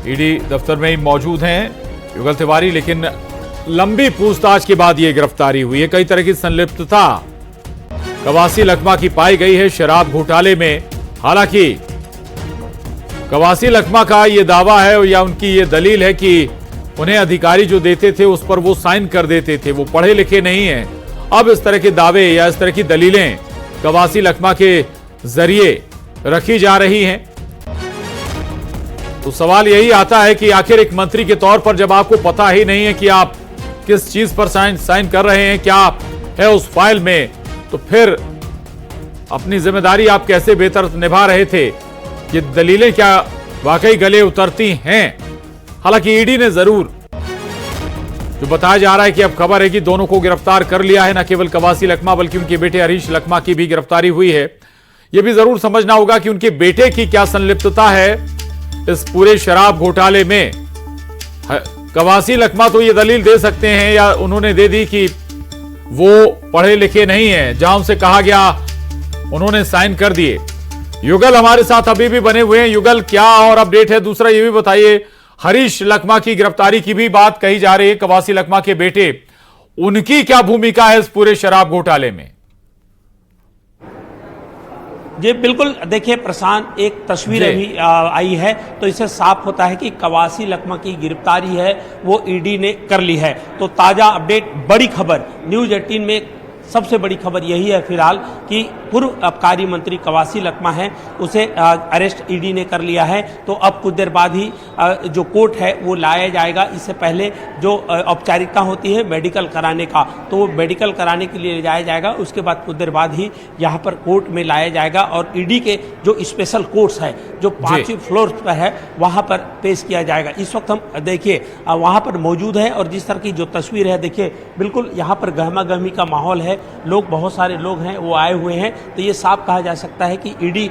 ED दफ्तर में ही मौजूद हैं युगल तिवारी, लेकिन लंबी पूछताछ के बाद यह गिरफ्तारी हुई है। कई तरह की संलिप्तता कवासी लखमा की पाई गई है शराब घोटाले में। हालांकि कवासी लखमा का यह दावा है या उनकी यह दलील है कि उन्हें अधिकारी जो देते थे उस पर वो साइन कर देते थे, वो पढ़े लिखे नहीं हैं। अब इस तरह के दावे या इस तरह की दलीलें कवासी लखमा के जरिए रखी जा रही हैं। तो सवाल यही आता है कि आखिर एक मंत्री के तौर पर जब आपको पता ही नहीं है कि आप किस चीज पर साइन कर रहे हैं, क्या है उस फाइल में, तो फिर अपनी जिम्मेदारी आप कैसे बेहतर निभा रहे थे? ये दलीलें क्या वाकई गले उतरती हैं? हालांकि ईडी ने जरूर जो बताया जा रहा है कि अब खबर है कि दोनों को गिरफ्तार कर लिया है। न केवल कवासी लखमा बल्कि उनके बेटे हरीश लखमा की भी गिरफ्तारी हुई है। यह भी जरूर समझना होगा कि उनके बेटे की क्या संलिप्तता है इस पूरे शराब घोटाले में। कवासी लखमा तो ये दलील दे सकते हैं या उन्होंने दे दी कि वो पढ़े लिखे नहीं हैं, जहां उनसे कहा गया उन्होंने साइन कर दिए। युगल हमारे साथ अभी भी बने हुए हैं। युगल, क्या और अपडेट है? दूसरा ये भी बताइए, हरीश लखमा की गिरफ्तारी की भी बात कही जा रही है, कवासी लखमा के बेटे, उनकी क्या भूमिका है इस पूरे शराब घोटाले में? जी बिल्कुल, देखिए प्रशांत, एक तस्वीर अभी आई है तो इससे साफ होता है कि कवासी लखमा की गिरफ्तारी है वो ईडी ने कर ली है। तो ताजा अपडेट, बड़ी खबर न्यूज़ 18 में सबसे बड़ी खबर यही है फिलहाल कि पूर्व आबकारी मंत्री कवासी लखमा है, उसे अरेस्ट ईडी ने कर लिया है। तो अब कुछ देर बाद ही जो कोर्ट है वो लाया जाएगा। इससे पहले जो औपचारिकता होती है मेडिकल कराने का, तो वो मेडिकल कराने के लिए ले जाया जाएगा। उसके बाद कुछ देर बाद ही यहाँ पर कोर्ट में लाया जाएगा और ईडी के जो स्पेशल कोर्ट्स है जो 5वीं फ्लोर पर है वहाँ पर पेश किया जाएगा। इस वक्त हम देखिए वहाँ पर मौजूद है और जिस तरह की जो तस्वीर है, देखिए बिल्कुल यहाँ पर गहमा गहमी का माहौल है। लोग, बहुत सारे लोग हैं वो आए हुए हैं। तो ये साफ कहा जा सकता है कि ईडी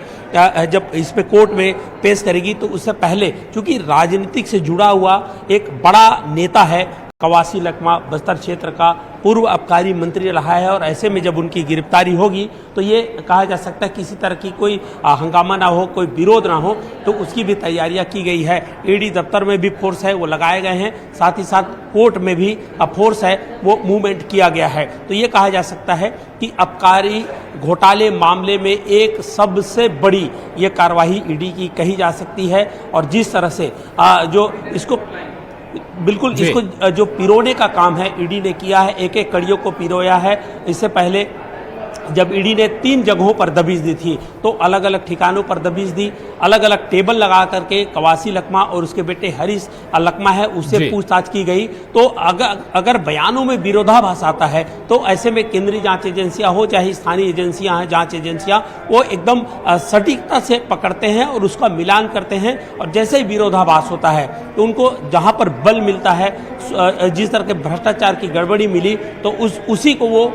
जब इसमें कोर्ट में पेश करेगी तो उससे पहले, क्योंकि राजनीतिक से जुड़ा हुआ एक बड़ा नेता है कवासी लखमा, बस्तर क्षेत्र का पूर्व आबकारी मंत्री रहा है, और ऐसे में जब उनकी गिरफ्तारी होगी तो ये कहा जा सकता है किसी तरह की कोई हंगामा ना हो, कोई विरोध ना हो, तो उसकी भी तैयारियां की गई है। ईडी दफ्तर में भी फोर्स है वो लगाए गए हैं, साथ ही साथ कोर्ट में भी फोर्स है वो मूवमेंट किया गया है। तो ये कहा जा सकता है कि आबकारी घोटाले मामले में एक सबसे बड़ी ये कार्रवाई ईडी की कही जा सकती है। और जिस तरह से जो इसको बिल्कुल इसको जो पिरोने का काम है ईडी ने किया है, एक एक कड़ियों को पिरोया है। इससे पहले जब ईडी ने 3 जगहों पर दबिश दी थी तो अलग अलग ठिकानों पर दबिश दी, अलग अलग टेबल लगा करके कवासी लखमा और उसके बेटे हरीश लखमा है उससे पूछताछ की गई। तो अगर बयानों में विरोधाभास आता है तो ऐसे में केंद्रीय जांच एजेंसियां हो चाहे स्थानीय एजेंसियां हैं, जांच एजेंसियां, वो एकदम सटीकता से पकड़ते हैं और उसका मिलान करते हैं। और जैसे ही विरोधाभास होता है तो उनको जहां पर बल मिलता है, जिस तरह के भ्रष्टाचार की गड़बड़ी मिली तो उसी को वो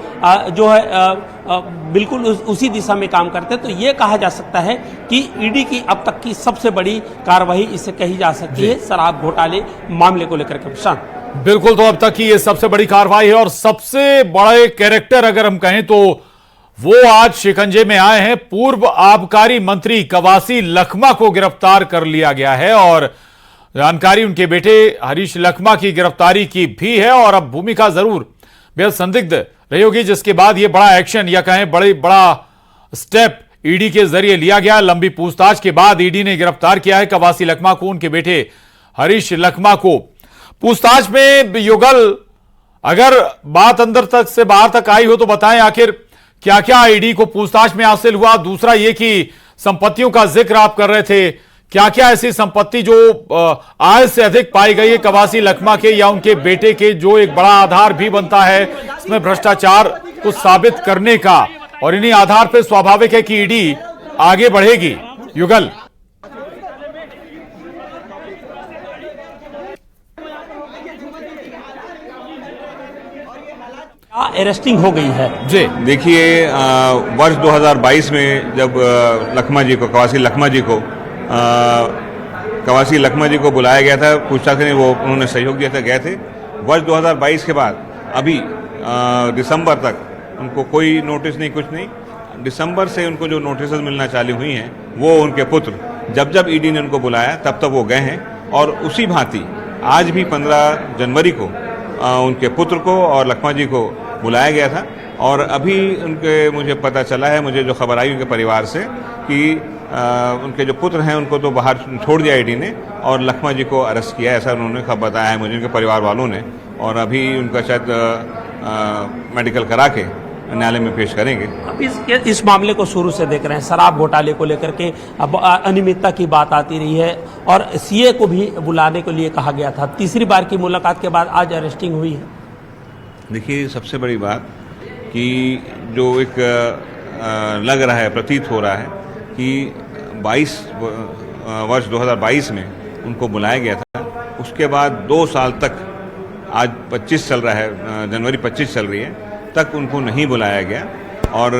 जो है बिल्कुल उसी दिशा में काम करते हैं। तो ये कहा जा सकता है कि ईडी की अब तक की सबसे बड़ी कार्रवाई इससे कही जा सकती है शराब घोटाले मामले को लेकर के। प्रशांत, बिल्कुल, तो अब तक की ये सबसे बड़ी कार्रवाई है और सबसे बड़े कैरेक्टर अगर हम कहें तो वो आज शिकंजे में आए हैं। पूर्व आबकारी मंत्री कवासी लखमा को गिरफ्तार कर लिया गया है और जानकारी उनके बेटे हरीश लखमा की गिरफ्तारी की भी है। और अब भूमिका जरूर बेहद संदिग्ध रही होगी, जिसके बाद यह बड़ा एक्शन या कहें बड़ा स्टेप ईडी के जरिए लिया गया। लंबी पूछताछ के बाद ईडी ने गिरफ्तार किया है कवासी लखमा को, उनके बेटे हरीश लखमा को। पूछताछ में युगल, अगर बात अंदर तक से बाहर तक आई हो तो बताएं आखिर क्या क्या ईडी को पूछताछ में हासिल हुआ। दूसरा ये कि संपत्तियों का जिक्र आप कर रहे थे, क्या क्या ऐसी संपत्ति जो आय से अधिक पाई गई है कवासी लखमा के या उनके बेटे के, जो एक बड़ा आधार भी बनता है इसमें भ्रष्टाचार को साबित करने का, और इन्हीं आधार पर स्वाभाविक है कि ईडी आगे बढ़ेगी। युगल, अरेस्टिंग हो गई है जी। देखिए, वर्ष 2022 में जब लखमा जी को, कवासी लखमा जी को बुलाया गया था पूछताछ करने, वो उन्होंने सहयोग दिया था, गए थे। वर्ष 2022 के बाद अभी दिसंबर तक उनको कोई नोटिस नहीं, कुछ नहीं। दिसंबर से उनको जो नोटिस मिलना चालू हुई हैं वो उनके पुत्र जब ईडी ने उनको बुलाया तब वो गए हैं और उसी भांति आज भी 15 जनवरी को उनके पुत्र को और लखमा जी को बुलाया गया था। और अभी मुझे पता चला है, मुझे जो खबर आई उनके परिवार से, कि उनके जो पुत्र हैं उनको तो बाहर छोड़ दिया ईडी ने और लखमा जी को अरेस्ट किया, ऐसा उन्होंने खबर बताया है मुझे, उनके परिवार वालों ने। और अभी उनका शायद मेडिकल करा के न्यायालय में पेश करेंगे। अब इस मामले को शुरू से देख रहे हैं, शराब घोटाले को लेकर के अब अनियमितता की बात आती रही है और सीए को भी बुलाने के लिए कहा गया था। तीसरी बार की मुलाकात के बाद आज अरेस्टिंग हुई है। देखिए, सबसे बड़ी बात कि जो एक लग रहा है, प्रतीत हो रहा है कि 2022 में उनको बुलाया गया था, उसके बाद 2 साल तक, आज 25 चल रहा है, जनवरी 25 चल रही है, तक उनको नहीं बुलाया गया। और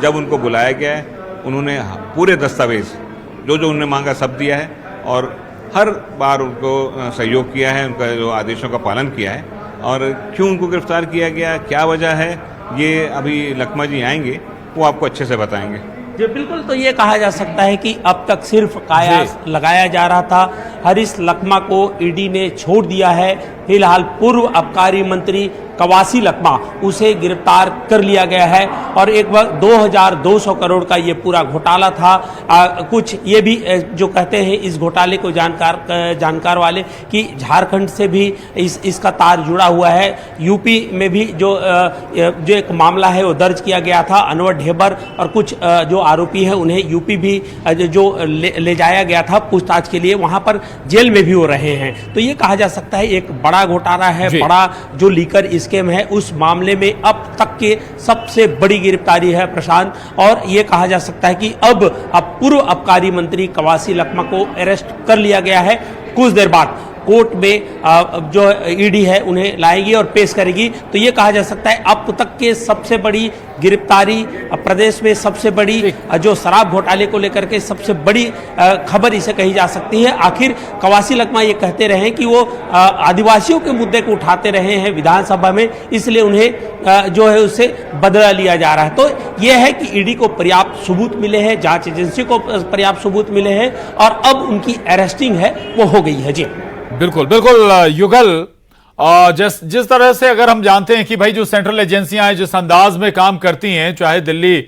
जब उनको बुलाया गया है, उन्होंने पूरे दस्तावेज जो उन्होंने मांगा सब दिया है और हर बार उनको सहयोग किया है, उनका जो आदेशों का पालन किया है। और क्यों उनको गिरफ्तार किया गया, क्या वजह है, ये अभी लखमा जी आएंगे, वो आपको अच्छे से बताएंगे। जी बिल्कुल, तो ये कहा जा सकता है कि अब तक सिर्फ कयास लगाया जा रहा था। हरीश लखमा को ईडी ने छोड़ दिया है। फिलहाल पूर्व आबकारी मंत्री कवासी लखमा, उसे गिरफ्तार कर लिया गया है और एक बार 2200 करोड़ का ये पूरा घोटाला था। कुछ ये भी जो कहते हैं इस घोटाले को जानकार वाले कि झारखंड से भी इसका तार जुड़ा हुआ है। यूपी में भी जो एक मामला है वो दर्ज किया गया था। अनवर ढेबर और कुछ जो आरोपी हैं उन्हें यूपी भी जो ले जाया गया था पूछताछ के लिए, वहां पर जेल में भी वो रहे हैं। तो ये कहा जा सकता है एक बड़ा घोटाला है, बड़ा जो लीकर स्कैम है, उस मामले में अब तक के सबसे बड़ी गिरफ्तारी है प्रशांत। और ये कहा जा सकता है कि अब पूर्व आबकारी मंत्री कवासी लखमा को अरेस्ट कर लिया गया है। कुछ देर बाद कोर्ट में जो ईडी है उन्हें लाएगी और पेश करेगी। तो ये कहा जा सकता है अब तक के सबसे बड़ी गिरफ्तारी, प्रदेश में सबसे बड़ी जो शराब घोटाले को लेकर के सबसे बड़ी खबर इसे कही जा सकती है। आखिर कवासी लखमा ये कहते रहे कि वो आदिवासियों के मुद्दे को उठाते रहे हैं विधानसभा में, इसलिए उन्हें जो है उससे बदला लिया जा रहा है। तो ये है कि ईडी को पर्याप्त सबूत मिले हैं, जांच एजेंसी को पर्याप्त सबूत मिले हैं और अब उनकी अरेस्टिंग है वो हो गई है। जी बिल्कुल बिल्कुल युगल, जिस तरह से अगर हम जानते हैं कि भाई जो सेंट्रल एजेंसियां हैं जिस अंदाज में काम करती हैं, चाहे दिल्ली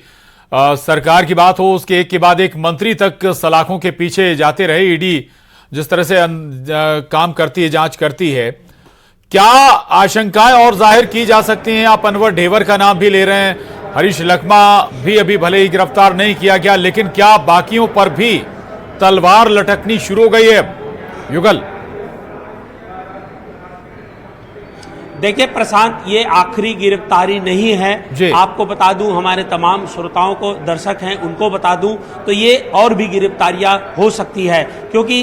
सरकार की बात हो, उसके एक के बाद एक मंत्री तक सलाखों के पीछे जाते रहे, ईडी जिस तरह से काम करती है, जांच करती है, क्या आशंकाएं और जाहिर की जा सकती हैं? आप अनवर ढेबर का नाम भी ले रहे हैं, हरीश लखमा भी अभी भले ही गिरफ्तार नहीं किया गया, लेकिन क्या बाकियों पर भी तलवार लटकनी शुरू हो गई है? युगल, देखिए प्रशांत, ये आखिरी गिरफ्तारी नहीं है। आपको बता दूं, हमारे तमाम श्रोताओं को, दर्शक हैं उनको बता दूं, तो ये और भी गिरफ्तारियां हो सकती है, क्योंकि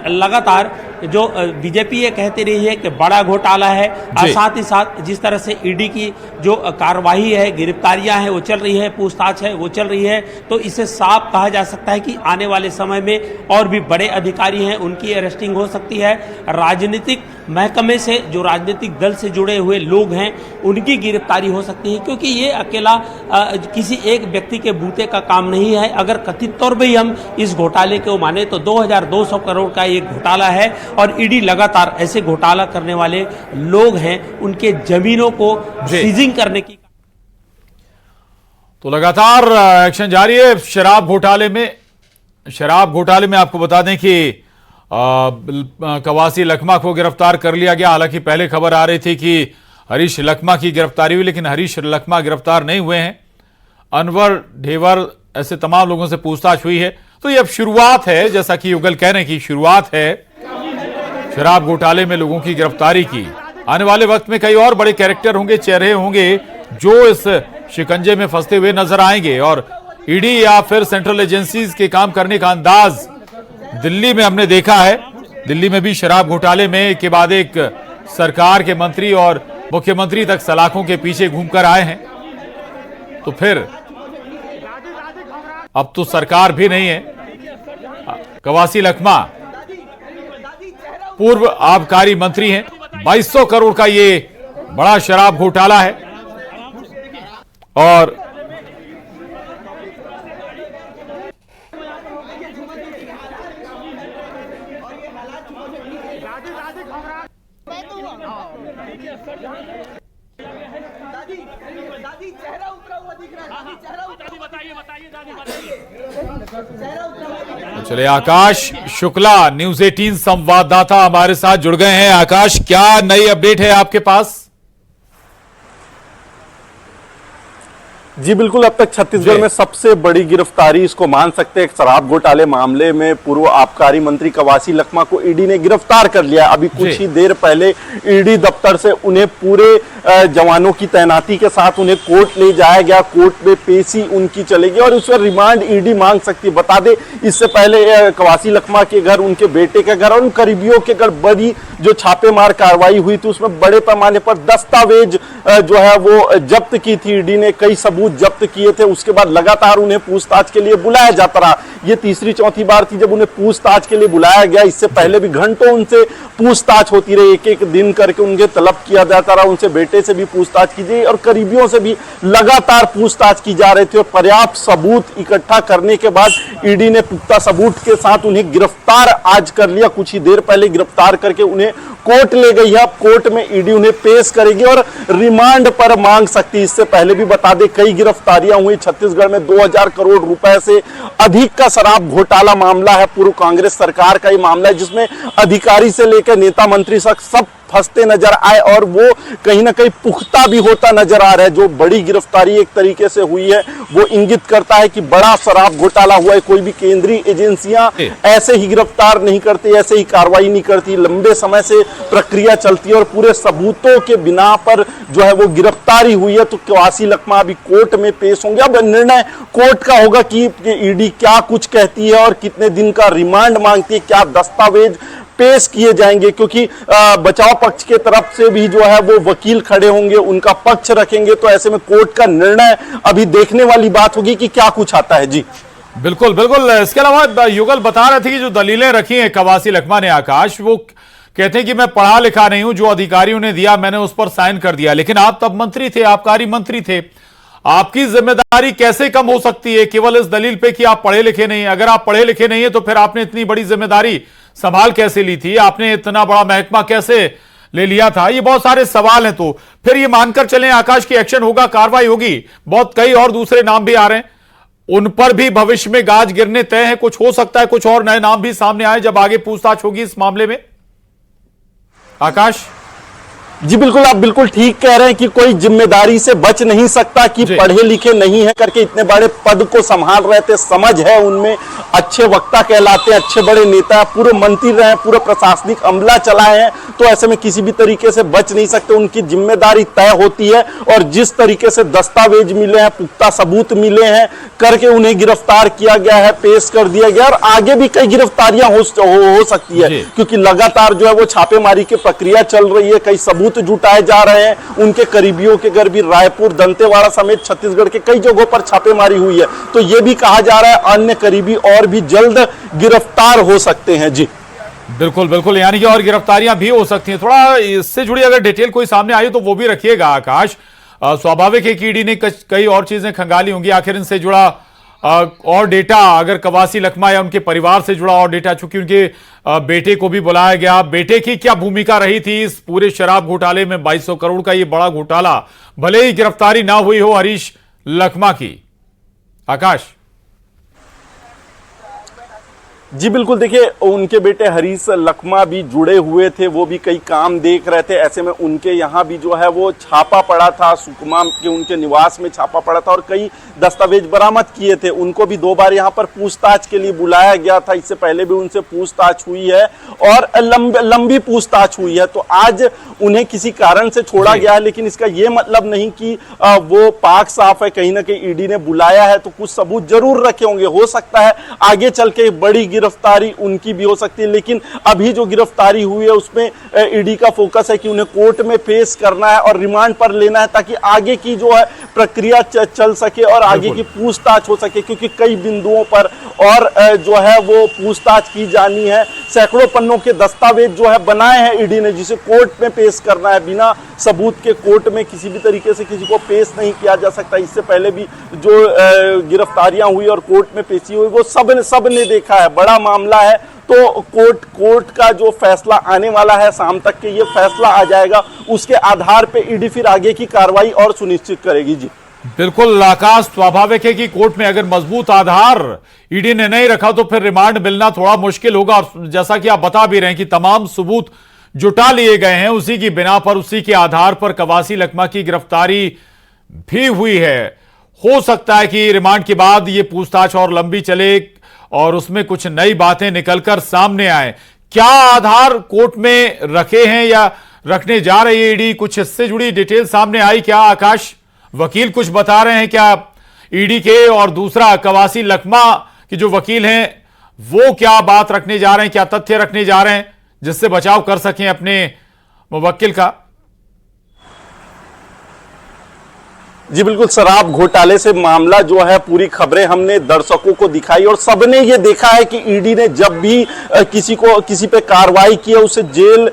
लगातार जो बीजेपी ये कहती रही है कि बड़ा घोटाला है और साथ ही साथ जिस तरह से ईडी की जो कार्रवाई है, गिरफ्तारियां हैं वो चल रही है, पूछताछ है वो चल रही है, तो इसे साफ कहा जा सकता है कि आने वाले समय में और भी बड़े अधिकारी हैं उनकी अरेस्टिंग हो सकती है। राजनीतिक महकमे से, जो राजनीतिक दल से जुड़े हुए लोग हैं, उनकी गिरफ्तारी हो सकती है, क्योंकि ये अकेला किसी एक व्यक्ति के बूते का काम नहीं है। अगर कथित तौर पर ही हम इस घोटाले को माने तो 2200 करोड़ का एक घोटाला है और ईडी लगातार ऐसे घोटाला करने वाले लोग हैं उनके जमीनों को सीजिंग करने की। तो लगातार एक्शन जारी है शराब घोटाले में। आपको बता दें कि कवासी लखमा को गिरफ्तार कर लिया गया। हालांकि पहले खबर आ रही थी कि हरीश लखमा की गिरफ्तारी हुई, लेकिन हरीश लखमा गिरफ्तार नहीं हुए हैं। अनवर ढेबर, ऐसे तमाम लोगों से पूछताछ हुई है। तो ये अब शुरुआत है, जैसा कि युगल कह रहे हैं कि शुरुआत है शराब घोटाले में लोगों की गिरफ्तारी की। आने वाले वक्त में कई और बड़े कैरेक्टर होंगे, चेहरे होंगे जो इस शिकंजे में फंसते हुए नजर आएंगे। और ईडी या फिर सेंट्रल एजेंसीज के काम करने का अंदाज दिल्ली में हमने देखा है। दिल्ली में भी शराब घोटाले में एक के बाद एक सरकार के मंत्री और मुख्यमंत्री तक सलाखों के पीछे घूमकर आए हैं। तो फिर अब तो सरकार भी नहीं है। कवासी लखमा पूर्व आबकारी मंत्री हैं। 2200 करोड़ का ये बड़ा शराब घोटाला है और दादी चेहरा उतरा हुआ दिख रहा है। दादी चेहरा उतरा, बताइए चेहरा उतरा हुआ। चलिए, आकाश शुक्ला न्यूज 18 संवाददाता हमारे साथ जुड़ गए हैं। आकाश, क्या नई अपडेट है आपके पास? जी बिल्कुल, अब तक छत्तीसगढ़ में सबसे बड़ी गिरफ्तारी इसको मान सकते हैं। शराब घोटाले मामले में पूर्व आबकारी मंत्री कवासी लखमा को ईडी ने गिरफ्तार कर लिया। अभी कुछ ही देर पहले ईडी दफ्तर से उन्हें पूरे जवानों की तैनाती के साथ उन्हें कोर्ट ले जाया गया। कोर्ट में पेशी उनकी चलेगी और उसका रिमांड ईडी मांग सकती है। बता दें, इससे पहले कवासी लखमा के घर, उनके बेटे के घर और उन करीबियों के घर बड़ी जो छापेमार कार्रवाई हुई थी, उसमें बड़े पैमाने पर दस्तावेज जो है वो जब्त की थी। ईडी ने कई सबूत जब्त किए थे। उसके बाद लगातार उन्हें पूछताछ के लिए बुलाया जाता रहा। ये तीसरी चौथी बार थी जब उन्हें पूछताछ के लिए बुलाया गया। इससे पहले भी घंटों उनसे पूछताछ होती रही, एक एक दिन करके उनके तलब किया जाता रहा। उनसे बेटे से भी पूछताछ की गई और करीबियों से भी लगातार पूछताछ की जा रही थी। और पर्याप्त सबूत इकट्ठा करने के बाद ईडी ने पुख्ता सबूत के साथ उन्हें गिरफ्तार आज कर लिया। कुछ ही देर पहले गिरफ्तार करके उन्हें कोर्ट ले गई है। अब कोर्ट में ईडी उन्हें पेश करेगी और रिमांड पर मांग सकती है। इससे पहले भी बता दें, कई गिरफ्तारियां हुई छत्तीसगढ़ में। 2000 करोड़ रुपए से अधिक का शराब घोटाला मामला है। पूर्व कांग्रेस सरकार का ये मामला है, जिसमें अधिकारी से लेकर नेता मंत्री तक सब फंसते नजर आए और वो कहीं ना कहीं पुख्ता भी होता नजर आ रहा है। जो बड़ी गिरफ्तारी एक तरीके से हुई है, वो इंगित करता है कि बड़ा शराब घोटाला हुआ है। कोई भी केंद्रीय एजेंसियां ऐसे ही गिरफ्तार नहीं करती, ऐसे ही कार्रवाई नहीं करती। लंबे समय से प्रक्रिया चलती है और पूरे सबूतों के बिना पर जो है वो गिरफ्तारी हुई है। तो कवासी लखमा अभी कोर्ट में पेश होंगे। अब निर्णय कोर्ट का होगा कि ईडी क्या कुछ कहती है और कितने दिन का रिमांड मांगती है, क्या दस्तावेज पेश किए जाएंगे। क्योंकि बचाव पक्ष के तरफ से भी जो है वो वकील खड़े होंगे, उनका पक्ष रखेंगे। तो ऐसे में कोर्ट का निर्णय अभी देखने वाली बात होगी कि क्या कुछ आता है। जी बिल्कुल बिल्कुल। इसके अलावा युगल बता रहे थे कि जो दलीलें रखी हैं कवासी लखमा ने, आकाश, वो कहते हैं कि मैं पढ़ा लिखा नहीं हूं, जो अधिकारियों ने दिया मैंने उस पर साइन कर दिया। लेकिन आप तब मंत्री थे, आबकारी मंत्री थे, आपकी जिम्मेदारी कैसे कम हो सकती है केवल इस दलील पे कि आप पढ़े लिखे नहीं हैं? अगर आप पढ़े लिखे नहीं है तो फिर आपने इतनी बड़ी जिम्मेदारी संभाल कैसे ली थी? आपने इतना बड़ा महकमा कैसे ले लिया था? ये बहुत सारे सवाल हैं। तो फिर ये मानकर चलें आकाश की एक्शन होगा, कार्रवाई होगी। बहुत कई और दूसरे नाम भी आ रहे हैं, उन पर भी भविष्य में गाज गिरने तय है। कुछ हो सकता है कुछ और नए नाम भी सामने आए जब आगे पूछताछ होगी इस मामले में। आकाश जी बिल्कुल, आप बिल्कुल ठीक कह रहे हैं कि कोई जिम्मेदारी से बच नहीं सकता कि पढ़े लिखे नहीं है करके इतने बड़े पद को संभाल रहे थे। समझ है उनमें, अच्छे वक्ता कहलाते हैं, अच्छे बड़े नेता, पूरे मंत्री रहे, पूरे प्रशासनिक अमला चलाए हैं। तो ऐसे में किसी भी तरीके से बच नहीं सकते। उनकी जिम्मेदारी तय होती है और जिस तरीके से दस्तावेज मिले हैं, पुख्ता सबूत मिले हैं करके उन्हें गिरफ्तार किया गया है, पेश कर दिया गया। और आगे भी कई गिरफ्तारियां हो सकती है, क्योंकि लगातार जो है वो छापेमारी की प्रक्रिया चल रही है। कई सबूत जुटाए जा रहे हैं। उनके करीबियों के घर भी रायपुर, दंतेवाड़ा समेत छत्तीसगढ़ के कई जगहों पर छापेमारी हुई है। तो यह भी कहा जा रहा है अन्य करीबी और भी जल्द गिरफ्तार हो सकते हैं। जी बिल्कुल बिल्कुल, यानी कि और गिरफ्तारियां भी हो सकती हैं। थोड़ा इससे जुड़ी अगर डिटेल कोई सामने आई तो वो भी रखिएगा आकाश। स्वाभाविक है कि ईडी ने कई और चीजें खंगाली होंगी। आखिर इनसे जुड़ा और डेटा, अगर कवासी लखमा या उनके परिवार से जुड़ा और डेटा, चूंकि उनके बेटे को भी बुलाया गया, बेटे की क्या भूमिका रही थी इस पूरे शराब घोटाले में? 2200 करोड़ का ये बड़ा घोटाला, भले ही गिरफ्तारी ना हुई हो हरीश लखमा की। आकाश जी बिल्कुल, देखिए उनके बेटे हरीश लखमा भी जुड़े हुए थे, वो भी कई काम देख रहे थे। ऐसे में उनके यहाँ भी जो है वो छापा पड़ा था, सुकमा के उनके निवास में छापा पड़ा था और कई दस्तावेज बरामद किए थे। उनको भी 2 बार यहाँ पर पूछताछ के लिए बुलाया गया था। इससे पहले भी उनसे पूछताछ हुई है और लंबी पूछताछ हुई है। तो आज उन्हें किसी कारण से छोड़ा गया है, लेकिन इसका ये मतलब नहीं कि वो पाक साफ है। कहीं ना कहीं ईडी ने बुलाया है तो कुछ सबूत जरूर रखे होंगे। हो सकता है आगे चल के बड़ी गिरफ्तारी उनकी भी हो सकती है, लेकिन अभी जो गिरफ्तारी हुई है उसमें ईडी का फोकस है कि उन्हें कोर्ट में पेश करना है और रिमांड पर लेना है, ताकि आगे की जो है प्रक्रिया चल सके और आगे की पूछताछ हो सके। क्योंकि कई बिंदुओं पर और जो है वो पूछताछ की जानी है। सैकड़ों पन्नों के दस्तावेज जो है बनाए हैं ईडी ने, जिसे कोर्ट में पेश करना है। बिना सबूत के कोर्ट में किसी भी तरीके से किसी को पेश नहीं किया जा सकता। इससे पहले भी जो गिरफ्तारियां हुई और कोर्ट में पेशी हुई वो सब ने देखा है, बड़ा मामला है। तो कोर्ट का जो फैसला आने वाला है शाम तक के, ये फैसला आ जाएगा, उसके आधार पे ईडी फिर आगे की कार्रवाई और सुनिश्चित करेगी। जी बिल्कुल आकाश, स्वाभाविक है कि कोर्ट में अगर मजबूत आधार ईडी ने नहीं रखा तो फिर रिमांड मिलना थोड़ा मुश्किल होगा। और जैसा कि आप बता भी रहे हैं कि तमाम सबूत जुटा लिए गए हैं, उसी की बिना पर, उसी के आधार पर कवासी लखमा की गिरफ्तारी भी हुई है। हो सकता है कि रिमांड के बाद ये पूछताछ और लंबी चले और उसमें कुछ नई बातें निकलकर सामने आए। क्या आधार कोर्ट में रखे हैं या रखने जा रही है ईडी, कुछ इससे जुड़ी डिटेल सामने आई क्या आकाश? वकील कुछ बता रहे हैं क्या ईडी के? और दूसरा, कवासी लखमा के जो वकील हैं वो क्या बात रखने जा रहे हैं, क्या तथ्य रखने जा रहे हैं जिससे बचाव कर सकें अपने मुवक्किल का? जी बिल्कुल, शराब घोटाले से मामला जो है, पूरी खबरें हमने दर्शकों को दिखाई और सबने ये देखा है कि ईडी ने जब भी किसी पे कार्रवाई की है, उसे जेल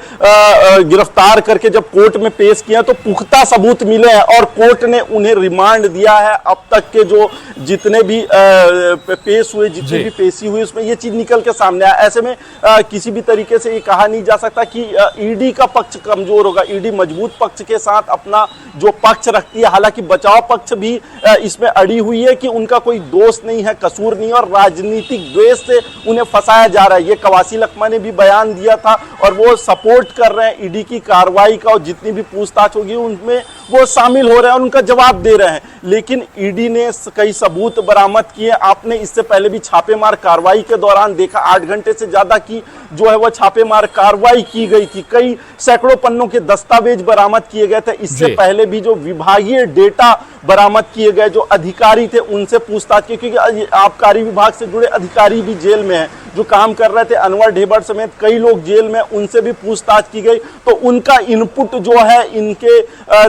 गिरफ्तार करके जब कोर्ट में पेश किया तो पुख्ता सबूत मिले हैं और कोर्ट ने उन्हें रिमांड दिया है। अब तक के जो जितने भी पेश हुए, जितनी भी पेशी हुई, उसमें ये चीज निकल के सामने आया। ऐसे में किसी भी तरीके से ये कहा नहीं जा सकता कि ईडी का पक्ष कमजोर होगा। ईडी मजबूत पक्ष के साथ अपना जो पक्ष रखती है, हालांकि बचाव पक्ष भी इसमें अड़ी हुई है कि उनका कोई दोष नहीं है, कसूर नहीं, और राजनीतिक द्वेष से उन्हें फंसाया जा रहा है। ये कवासी लखमा ने भी बयान दिया था और वो सपोर्ट कर रहे हैं ईडी की कार्रवाई का और जितनी भी पूछताछ होगी उनमें वो शामिल हो रहे हैं और उनका जवाब दे रहे हैं। लेकिन ईडी ने कई सबूत बरामद किए। आपने इससे पहले भी छापेमार कार्रवाई के दौरान देखा, 8 घंटे से ज्यादा की जो है वो छापेमार कार्रवाई की गई थी। कई सैकड़ों पन्नों के दस्तावेज बरामद किए गए थे। इससे पहले भी जो विभागीय डेटा बरामद किए गए, जो अधिकारी थे उनसे पूछताछ की, क्योंकि आबकारी विभाग से जुड़े अधिकारी भी जेल में हैं जो काम कर रहे थे। अनवर ढेबर समेत कई लोग जेल में, उनसे भी पूछताछ की गई तो उनका इनपुट जो है इनके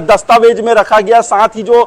दस्तावेज में रखा गया। साथ ही जो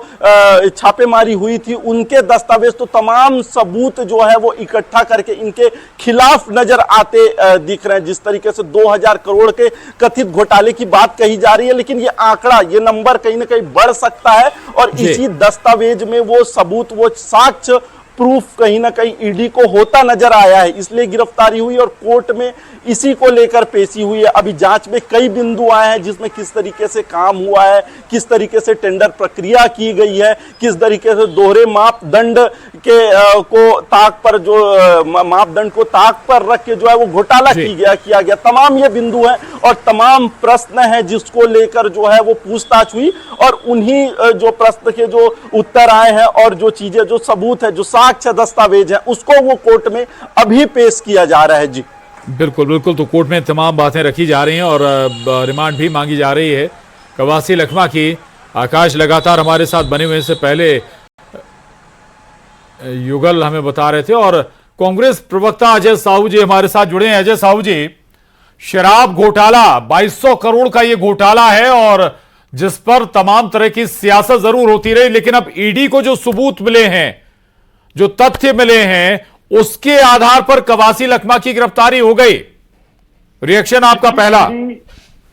छापेमारी हुई थी उनके दस्तावेज, तो तमाम सबूत जो है वो इकट्ठा करके इनके खिलाफ नजर आते दिख रहे हैं। जिस तरीके से 2000 करोड़ के कथित घोटाले की बात कही जा रही है, लेकिन ये आंकड़ा, ये नंबर कहीं ना कहीं बढ़ सकता है और इसी दस्तावेज में वो सबूत, वो साक्ष्य, प्रूफ कहीं ना कहीं ईडी को होता नजर आया है, इसलिए गिरफ्तारी हुई और कोर्ट में इसी को लेकर पेशी हुई है। अभी जांच में कई बिंदु आए हैं जिसमें किस तरीके से काम हुआ है, किस तरीके से टेंडर प्रक्रिया की गई है, किस तरीके से दोहरे मापदंड के को ताक पर, जो मापदंड को ताक पर रख के जो है वो घोटाला किया गया। तमाम ये बिंदु हैं और तमाम प्रश्न हैं जिसको लेकर जो है वो पूछताछ हुई और उन्हीं जो प्रश्न के जो उत्तर आए हैं और जो चीजें, जो सबूत है, जो साक्ष्य दस्तावेज है, उसको वो कोर्ट में अभी पेश किया जा रहा है। जी बिल्कुल बिल्कुल, तो कोर्ट में तमाम बातें रखी जा रही हैं और रिमांड भी मांगी जा रही है कवासी लखमा की। आकाश लगातार हमारे साथ बने हुए से पहले युगल हमें बता रहे थे और कांग्रेस प्रवक्ता अजय साहू जी हमारे साथ जुड़े हैं। अजय साहू जी, शराब घोटाला 2200 करोड़ का ये घोटाला है और जिस पर तमाम तरह की सियासत जरूर होती रही, लेकिन अब ईडी को जो सबूत मिले हैं, जो तथ्य मिले हैं, उसके आधार पर कवासी लखमा की गिरफ्तारी हो गई। रिएक्शन आपका पहला?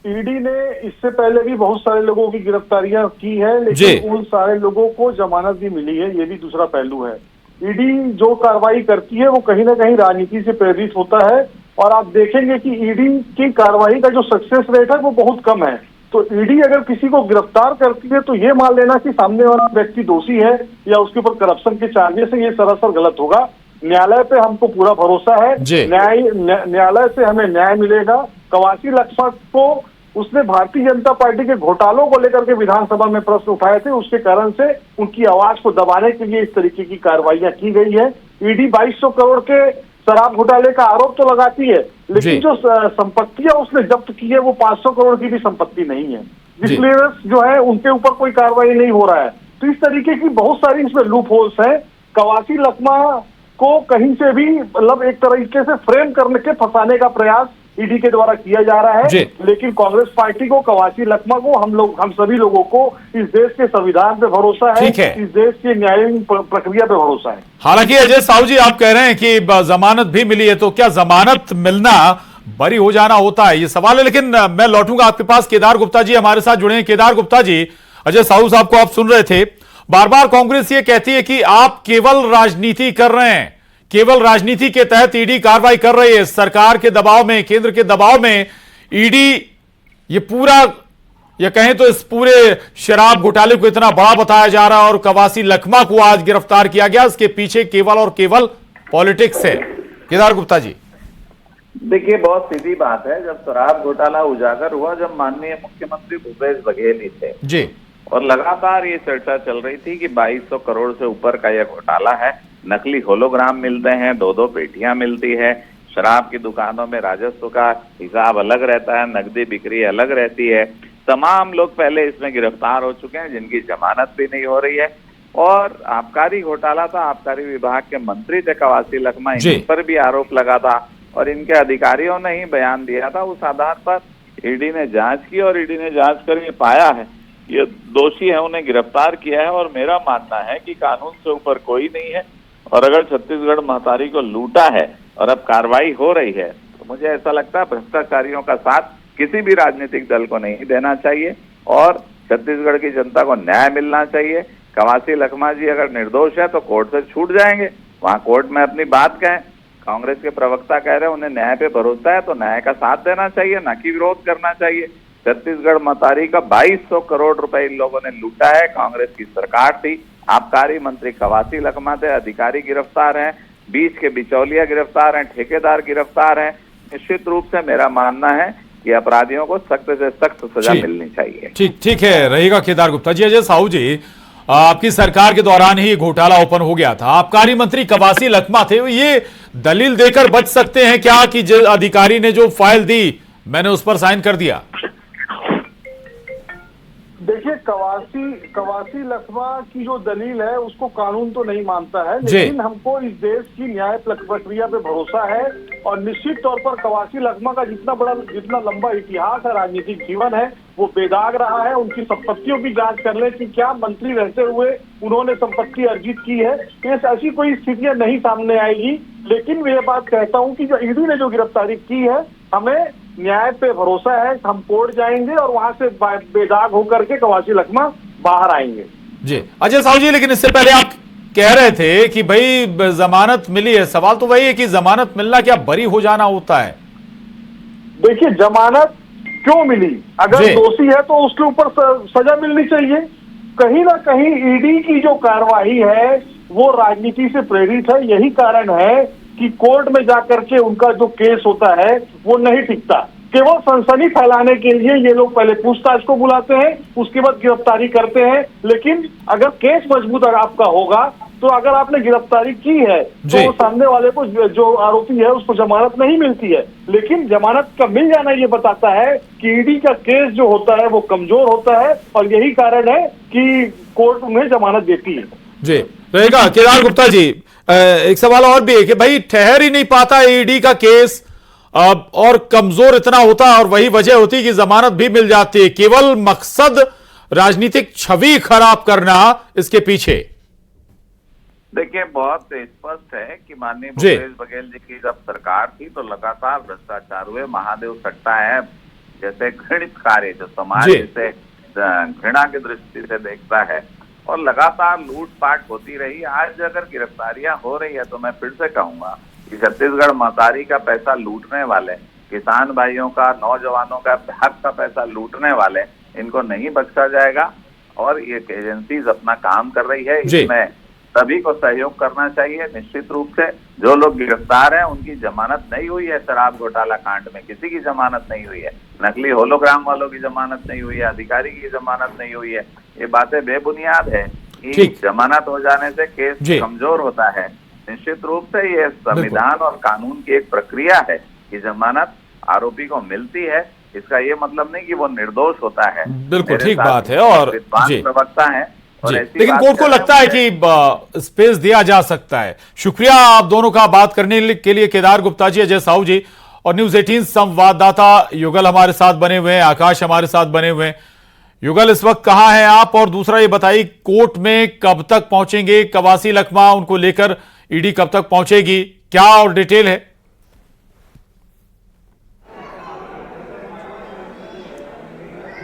ईडी ने इससे पहले भी बहुत सारे लोगों की गिरफ्तारियां की है, लेकिन उन सारे लोगों को जमानत भी मिली है। ये भी दूसरा पहलू है। ईडी जो कार्रवाई करती है वो कहीं ना कहीं राजनीति से प्रेरित होता है और आप देखेंगे कि ईडी की कार्रवाई का जो सक्सेस रेट है वो बहुत कम है। तो ईडी अगर किसी को गिरफ्तार करती है तो ये मान लेना कि सामने वाला व्यक्ति दोषी है या उसके ऊपर करप्शन के चार्जेस है, ये सरासर गलत होगा। न्यायालय पे हमको पूरा भरोसा है, न्यायालय से हमें न्याय मिलेगा। कवासी लखमा को उसने भारतीय जनता पार्टी के घोटालों को लेकर के विधानसभा में प्रश्न उठाए थे, उसके कारण से उनकी आवाज को दबाने के लिए इस तरीके की कार्रवाइयां की गई है। ईडी 2200 करोड़ के शराब घोटाले का आरोप तो लगाती है, लेकिन जो संपत्तियां उसने जब्त की है वो 500 करोड़ की भी संपत्ति नहीं है, इसलिए जो है उनके ऊपर कोई कार्रवाई नहीं हो रहा है। तो इस तरीके की बहुत सारी इसमें लूप होल्स है। कवासी लखमा को कहीं से भी मतलब एक तरीके से फ्रेम करने के फंसाने का प्रयास ईडी के द्वारा किया जा रहा है, लेकिन कांग्रेस पार्टी को, कवासी लखमा को, हम सभी लोगों को इस देश के संविधान पे भरोसा है, इस देश की न्यायिक प्रक्रिया पे भरोसा है। हालांकि अजय साहू जी, आप कह रहे हैं कि जमानत भी मिली है, तो क्या जमानत मिलना बरी हो जाना होता है, ये सवाल है। लेकिन मैं लौटूंगा आपके पास। केदार गुप्ता जी हमारे साथ जुड़े हैं। केदार गुप्ता जी, अजय साहू साहब को आप सुन रहे थे, बार बार कांग्रेस ये कहती है कि आप केवल राजनीति कर रहे हैं, केवल राजनीति के तहत ईडी कार्रवाई कर रही है, सरकार के दबाव में, केंद्र के दबाव में ईडी ये पूरा, या कहें तो इस पूरे शराब घोटाले को इतना बड़ा बताया जा रहा है और कवासी लखमा को आज गिरफ्तार किया गया। इसके पीछे केवल और केवल पॉलिटिक्स है। केदार गुप्ता जी, देखिए, बहुत सीधी बात है। जब शराब घोटाला उजागर हुआ, जब माननीय मुख्यमंत्री भूपेश बघेल ही थे जी, और लगातार ये चर्चा चल रही थी कि 2200 करोड़ से ऊपर का यह घोटाला है, नकली होलोग्राम मिलते हैं, 2-2 पेटियां मिलती है, शराब की दुकानों में राजस्व का हिसाब अलग रहता है, नकदी बिक्री अलग रहती है। तमाम लोग पहले इसमें गिरफ्तार हो चुके हैं जिनकी जमानत भी नहीं हो रही है। और आबकारी घोटाला था, आबकारी विभाग के मंत्री थे कवासी लखमा, इन पर भी आरोप लगा था और इनके अधिकारियों ने ही बयान दिया था। उस आधार पर ईडी ने जांच की और ईडी ने जांच कर ये पाया है, ये दोषी है, उन्हें गिरफ्तार किया है। और मेरा मानना है कि कानून से ऊपर कोई नहीं है और अगर छत्तीसगढ़ महतारी को लूटा है और अब कार्रवाई हो रही है, तो मुझे ऐसा लगता है भ्रष्टाचारियों का साथ किसी भी राजनीतिक दल को नहीं देना चाहिए और छत्तीसगढ़ की जनता को न्याय मिलना चाहिए। कवासी लखमा जी अगर निर्दोष है तो कोर्ट से छूट जाएंगे, वहां कोर्ट में अपनी बात कहें। कांग्रेस के प्रवक्ता कह रहे हैं उन्हें न्याय पे भरोसा है, तो न्याय का साथ देना चाहिए, ना कि विरोध करना चाहिए। छत्तीसगढ़ महतारी का 2200 करोड़ रुपए इन लोगों ने लूटा है, कांग्रेस की सरकार थी, आबकारी मंत्री कवासी लखमा थे, अधिकारी गिरफ्तार हैं, बीच के बिचौलिया गिरफ्तार हैं, ठेकेदार गिरफ्तार हैं। निश्चित रूप से मेरा मानना है कि अपराधियों को सख्त से सख्त सजा मिलनी चाहिए। ठीक है, रहेगा केदार गुप्ता जी। अजय साहू जी, आपकी सरकार के दौरान ही घोटाला ओपन हो गया था, आबकारी मंत्री कवासी लखमा थे, ये दलील देकर बच सकते हैं क्या कि जो अधिकारी ने जो फाइल दी मैंने उस पर साइन कर दिया? देखिए, कवासी लखमा की जो दलील है उसको कानून तो नहीं मानता है, लेकिन हमको इस देश की न्याय प्रक्रिया पे भरोसा है। और निश्चित तौर पर कवासी लखमा का जितना लंबा इतिहास है, राजनीतिक जीवन है, वो बेदाग रहा है। उनकी संपत्तियों की जांच कर ले कि क्या मंत्री रहते हुए उन्होंने संपत्ति अर्जित की है, ऐसी कोई स्थितियां नहीं सामने आएगी। लेकिन मैं ये बात कहता हूँ कि जो ईडी ने जो गिरफ्तारी की है, हमें न्याय पे भरोसा है, हम कोर्ट जाएंगे और वहां से बेदाग होकर के कवासी लखमा बाहर आएंगे। जी अजय साहू जी, लेकिन इससे पहले आप कह रहे थे कि भाई जमानत मिली है, सवाल तो वही है कि जमानत मिलना क्या बरी हो जाना होता है? देखिए, जमानत क्यों मिली? अगर दोषी है तो उसके ऊपर सजा मिलनी चाहिए। कहीं ना कहीं ईडी की जो कार्रवाई है वो राजनीति से प्रेरित है। यही कारण है कि कोर्ट में जाकर के उनका जो केस होता है वो नहीं टिकता। केवल सनसनी फैलाने के लिए ये लोग पहले पूछताछ को बुलाते हैं, उसके बाद गिरफ्तारी करते हैं। लेकिन अगर केस मजबूत आपका होगा तो अगर आपने गिरफ्तारी की है तो सामने वाले को, जो आरोपी है, उसको जमानत नहीं मिलती है। लेकिन जमानत का मिल जाना ये बताता है कि ईडी का केस जो होता है वो कमजोर होता है और यही कारण है कि कोर्ट उन्हें जमानत देती है। जी रहेगा। केदार गुप्ता जी, एक सवाल और भी है कि भाई ठहर ही नहीं पाता ईडी का केस और कमजोर इतना होता और वही वजह होती कि जमानत भी मिल जाती है, केवल मकसद राजनीतिक छवि खराब करना इसके पीछे? देखिए, बहुत स्पष्ट है कि माननीय भूपेश बघेल जी की जब सरकार थी तो लगातार भ्रष्टाचार हुए। महादेव सट्टा है जैसे घृणित कार्य जो समाज इसे घृणा की दृष्टि से देखता है और लगातार लूटपाट होती रही। आज अगर गिरफ्तारियां हो रही है तो मैं फिर से कहूंगा कि छत्तीसगढ़ महतारी का पैसा लूटने वाले, किसान भाइयों का, नौजवानों का हक का पैसा लूटने वाले, इनको नहीं बख्शा जाएगा। और ये एजेंसीज अपना काम कर रही है, इसमें सभी को सहयोग करना चाहिए। निश्चित रूप से जो लोग गिरफ्तार हैं उनकी जमानत नहीं हुई है। शराब घोटाला कांड में किसी की जमानत नहीं हुई है, नकली होलोग्राम वालों की जमानत नहीं हुई है, अधिकारी की जमानत नहीं हुई है। ये बातें बेबुनियाद है कि जमानत हो जाने से केस कमजोर होता है। निश्चित रूप से ये संविधान और कानून की एक प्रक्रिया है कि जमानत आरोपी को मिलती है, इसका ये मतलब नहीं कि वो निर्दोष होता है। बिल्कुल ठीक बात है। और प्रवक्ता है, लेकिन कोर्ट को लगता है कि स्पेस दिया जा सकता है। शुक्रिया आप दोनों का बात करने के लिए, केदार गुप्ता जी, अजय साहू जी। और न्यूज़ 18 संवाददाता युगल हमारे साथ बने हुए हैं, आकाश हमारे साथ बने हुए हैं। युगल, इस वक्त कहां हैं आप? और दूसरा ये बताइए, कोर्ट में कब तक पहुंचेंगे कवासी लखमा? उनको लेकर ईडी कब तक पहुंचेगी, क्या और डिटेल है?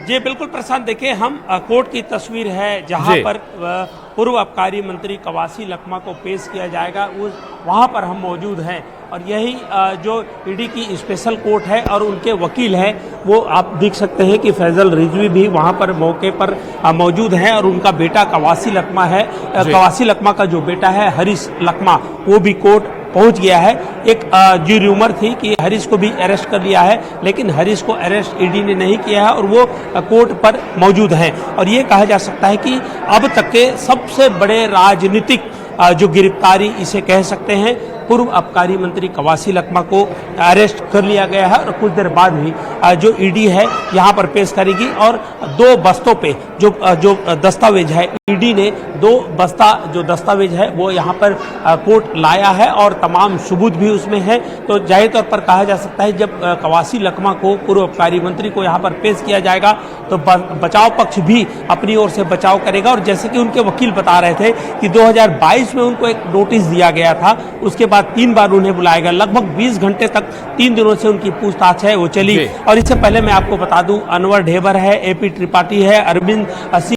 जी बिल्कुल प्रशांत, देखिए हम कोर्ट की तस्वीर है जहां जी। पर पूर्व आबकारी मंत्री कवासी लखमा को पेश किया जाएगा, उस वहां पर हम मौजूद हैं और यही जो ईडी की स्पेशल कोर्ट है और उनके वकील हैं वो आप देख सकते हैं कि फैजल रिजवी भी वहां पर मौके पर मौजूद हैं और उनका बेटा कवासी लखमा है। कवासी लखमा का जो बेटा है हरीश लखमा वो भी कोर्ट पहुंच गया है। एक जो रूमर थी कि हरीश को भी अरेस्ट कर लिया है, लेकिन हरीश को अरेस्ट ईडी ने नहीं किया है और वो कोर्ट पर मौजूद है और ये कहा जा सकता है कि अब तक के सबसे बड़े राजनीतिक जो गिरफ्तारी इसे कह सकते हैं, पूर्व आबकारी मंत्री कवासी लखमा को अरेस्ट कर लिया गया है और कुछ देर बाद ही जो ईडी है यहाँ पर पेश करेगी और 2 बस्तों पे जो दस्तावेज है, ईडी ने 2 बस्ता जो दस्तावेज है वो यहाँ पर कोर्ट लाया है और तमाम सबूत भी उसमें है। तो जाहिर तौर पर कहा जा सकता है जब कवासी लखमा को, पूर्व आबकारी मंत्री को यहाँ पर पेश किया जाएगा तो बचाव पक्ष भी अपनी ओर से बचाव करेगा और जैसे कि उनके वकील बता रहे थे कि 2022 में उनको एक नोटिस दिया गया था, उसके बाद 3 बार उन्हें बुलाया गया, लगभग 20 घंटे तक 3 दिनों से उनकी पूछताछ है वो चली। और इससे पहले मैं आपको बता दूं, अनवर ढेबर है, एपी त्रिपाठी है, अरविंद